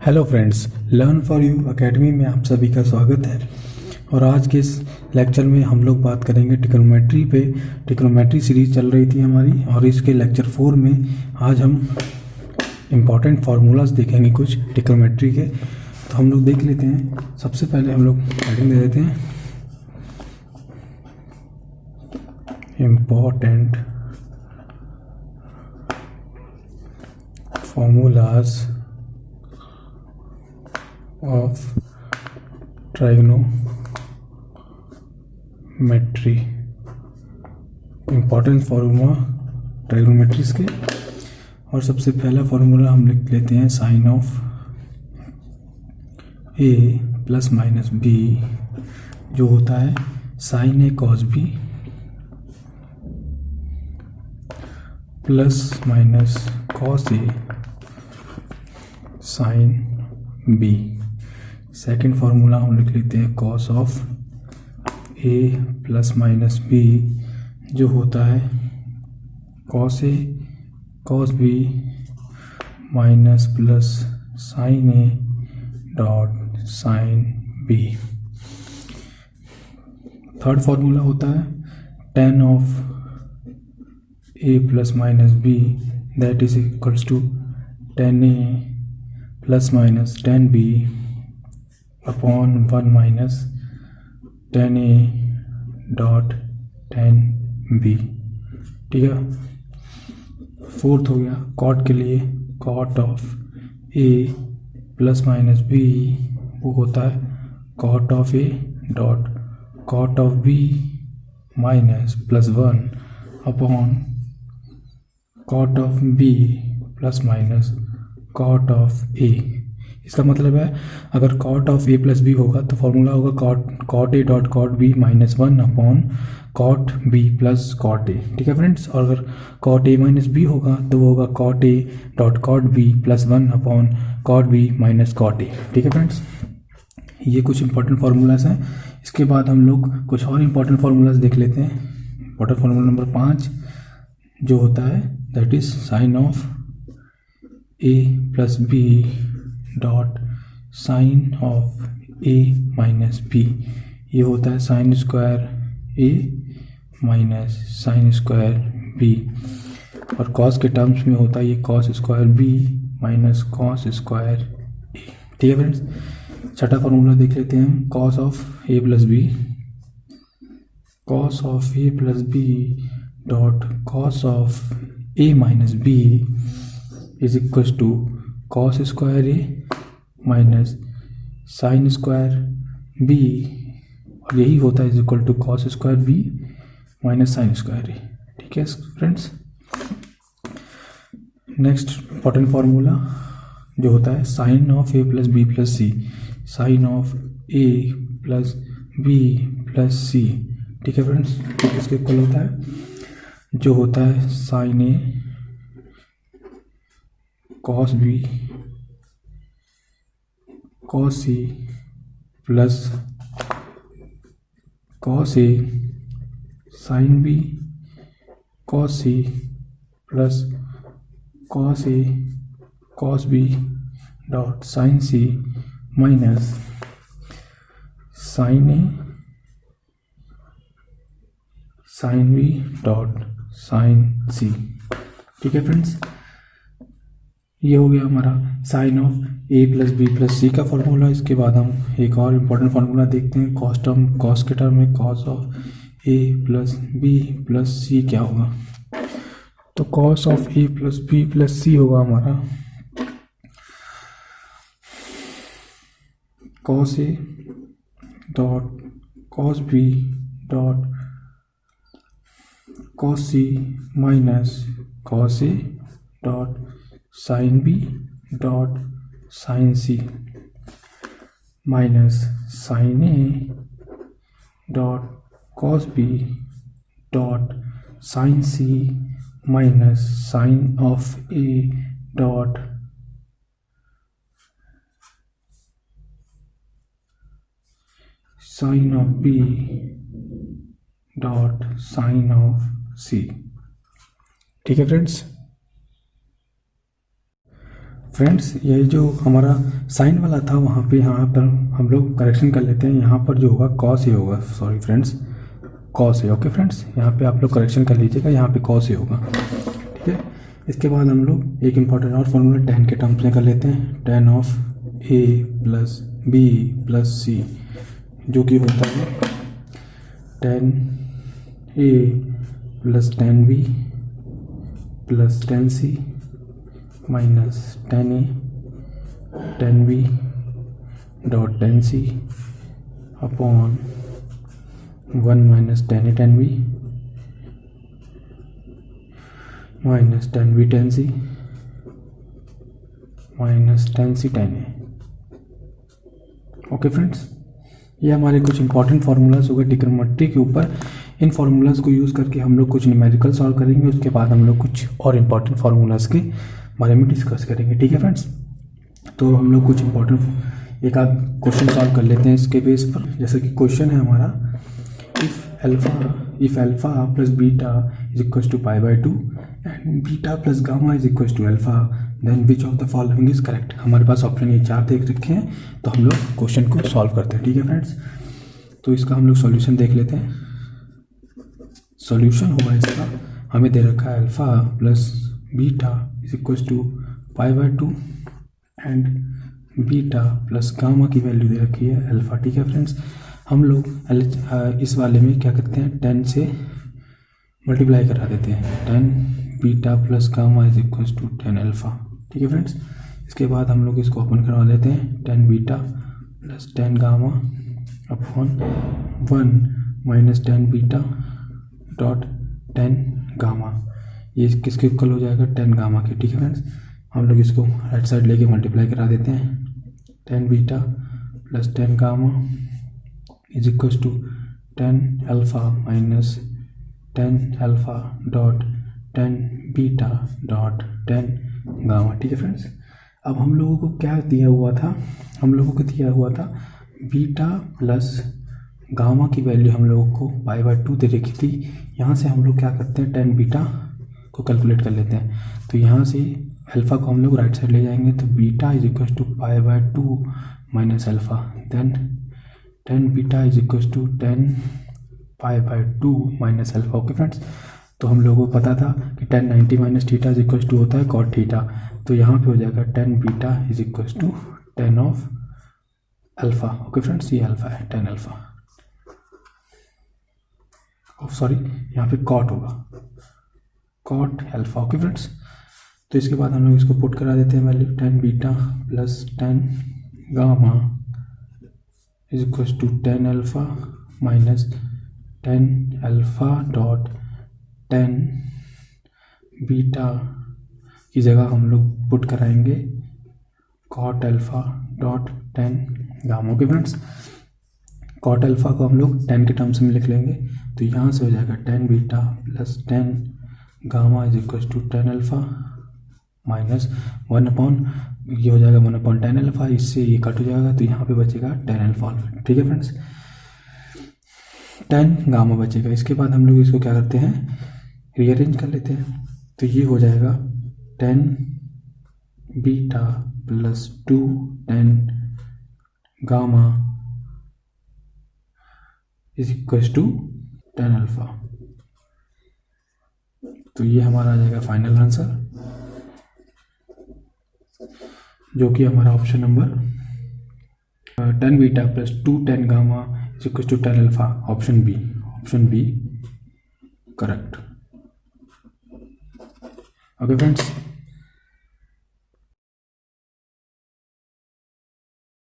Hello friends, learn for you academy में आप सभी का स्वागत है। और आज के इस लेक्चर में हम लोग बात करेंगे ट्रिग्नोमेट्री पे। ट्रिग्नोमेट्री सीरीज चल रही थी हमारी, और इसके लेक्चर 4 में आज हम इम्पॉर्टेंट फार्मूलाज देखेंगे कुछ ट्रिग्नोमेट्री के। तो हम लोग देख लेते हैं। सबसे पहले हम लोग हेडिंग दे देते हैं, important formulas of trigonometry, important formula trigonometries के। और सबसे पहला फार्मूला हम लिख लेते हैं, sine of A plus minus B जो होता है sine A cos B plus minus cos A sine B. Second formula हम लिख लेते हैं, cos of A plus minus B जो होता है cos A cos B minus plus sine A dot sine B. Third formula होता है ten of A plus minus B that is equals to ten A plus minus ten B upon 1 minus 10a dot 10b। ठीक है। Fourth हो गया cot के लिए, cot of a plus minus b वो होता है cot of a dot cot of b minus plus 1 upon cot of b plus minus cot of a। इसका मतलब है अगर cot of A plus B होगा तो फॉर्मूला होगा cot A dot cot B minus 1 upon cot B plus cot A. ठीक है friends. और अगर कॉट ए माइनस बी होगा तो वो होगा cot A dot cot B plus 1 upon cot B minus cot A. ठीक है फ्रेंड्स, ये कुछ इंपॉर्टेंट फार्मूलाज हैं। इसके बाद हम लोग कुछ और इंपॉर्टेंट फार्मूलाज देख लेते हैं। इंपॉर्टेंट फार्मूला नंबर 5 जो होता है that is sine of A plus B dot sine of A minus B. ये होता है sine square A minus sine square B. और कॉस के टर्म्स में होता है ये cos square B minus cos square A. ठीक है फ्रेंड्स। छठा फार्मूला देख लेते हैं, cos of A plus B, cos of A plus B dot cos of A minus B is equal to cos square A minus sine square B, और यही होता है is equal to cos square B minus sine square A. ठीक है friends. Next important formula जो होता है sine of A plus B plus C, sine of A plus B plus C. ठीक है फ्रेंड्स, किसके इक्वल होता है, जो होता है sine A cos B cos C plus cos A sine B cos C plus cos A cos B dot sine C minus sine A sine B dot sine C. ठीक है friends, ये हो गया हमारा sine of A plus B plus C का formula. इसके बाद हम एक और इम्पॉर्टेंट फार्मूला देखते हैं, कॉस के टर्म में cos of A plus B plus C क्या होगा। तो cos of A plus B plus C होगा हमारा cos A dot cos B dot cos C minus cos A dot sine B dot sine C minus sine A dot cos B dot sine C minus sine of A dot sine of B dot sine of C. ठीक है friends. Friends ये जो हमारा sign वाला था वहाँ पर हम लोग करेक्शन कर लेते हैं। यहाँ पर जो होगा कॉस ही होगा, सॉरी फ्रेंड्स, कॉस है। ओके फ्रेंड्स, यहाँ पे आप लोग करेक्शन कर लीजिएगा, यहाँ पे कॉस ही होगा, ठीक है। इसके बाद हम लोग एक इम्पॉर्टेंट और फॉर्मूला tan के टर्म्स में कर लेते हैं। tan of a plus B plus C, जो कि होता है tan a plus tan b plus tan c minus tan a tan b dot tan c upon 1 minus tan a tan b minus tan b tan c minus tan c tan a। Okay friends, ये हमारे कुछ important formulas हो गए trigonometry के ऊपर। इन formulas को use करके हम लोग कुछ न्यूमेरिकल सॉल्व करेंगे, उसके बाद हम लोग कुछ और इम्पॉर्टेंट फार्मूलाज के बारे में डिस्कस करेंगे, ठीक है फ्रेंड्स। तो हम लोग कुछ इम्पॉर्टेंट एक आध क्वेश्चन सॉल्व कर लेते हैं इसके बेस पर। जैसे कि क्वेश्चन है हमारा, if alpha plus beta is equal to π/2 and beta plus gamma is equal to alpha, then which of the following is correct. हमारे पास ऑप्शन ये 4 देख रखे हैं, तो हम लोग क्वेश्चन को सॉल्व करते हैं, ठीक है फ्रेंड्स। तो इसका हम लोग सॉल्यूशन देख लेते हैं। सॉल्यूशन होगा इसका, हमें दे रखा है alpha plus beta is equal to π/2 and beta plus gamma की वैल्यू दे रखी है अल्फा, ठीक है फ्रेंड्स। हम लोग इस वाले में क्या करते हैं, 10 से मल्टीप्लाई करा देते हैं। 10 beta plus gamma is equal to 10 alpha, ठीक है फ्रेंड्स। इसके बाद हम लोग इसको ओपन करवा लेते हैं। 10 beta plus 10 gamma upon 1 minus 10 beta dot 10 gamma, ये किसके इक्वल हो जाएगा, 10 गामा के, ठीक है फ्रेंड्स। हम लोग इसको राइट साइड लेके मल्टीप्लाई करा देते हैं। 10 beta plus 10 gamma is equal to 10 alpha minus 10 alpha dot 10 beta dot 10 gamma, ठीक है फ्रेंड्स। अब हम लोगों को क्या दिया हुआ था, हम लोगों को दिया हुआ था बीटा प्लस गामा की वैल्यू हम लोगों को π/2 दे रखी थी। यहाँ से हम लोग क्या करते हैं, 10 बीटा को कैलकुलेट कर लेते हैं। तो यहाँ से अल्फ़ा को हम लोग राइट साइड ले जाएंगे, तो beta is equal to π/2 minus alpha, then 10 beta is equal to 10 π/2 minus alpha. Okay friends, तो हम लोगों को पता था कि 10 90 minus theta is equal to होता है कॉट थीटा, तो यहाँ पे हो जाएगा 10 beta is equal to 10 of alpha. Okay friends, ये अल्फ़ा है, 10 अल्फ़ा, सॉरी यहाँ पे कॉट होगा, कॉट अल्फ़ा। ओके फ्रेंड्स, तो इसके बाद हम लोग इसको पुट करा देते हैं value. 10 beta plus 10 gamma is equal to 10 alpha minus 10 alpha dot 10 beta की जगह हम लोग पुट कराएंगे cot alpha dot 10 gamma. Okay friends, cot alpha को हम लोग 10 के टर्म्स में लिख लेंगे, तो यहाँ से हो जाएगा 10 beta plus 10 gamma is equal to 10 alpha minus 1 upon, ये हो जाएगा 1/10 अल्फ़ा, इससे ये कट हो जाएगा, तो यहाँ पे बचेगा 10 अल्फ़ा, ठीक है फ्रेंड्स। 10 गामा बचेगा। इसके बाद हम लोग इसको क्या करते हैं, रीअरेंज कर लेते हैं, तो ये हो जाएगा 10 beta plus 2 10 gamma is equal to 10 alpha. तो ये हमारा आ जाएगा फाइनल आंसर, जो कि हमारा option number 10 beta plus 2 10 gamma is equal to 10 alpha, option B correct. Okay friends,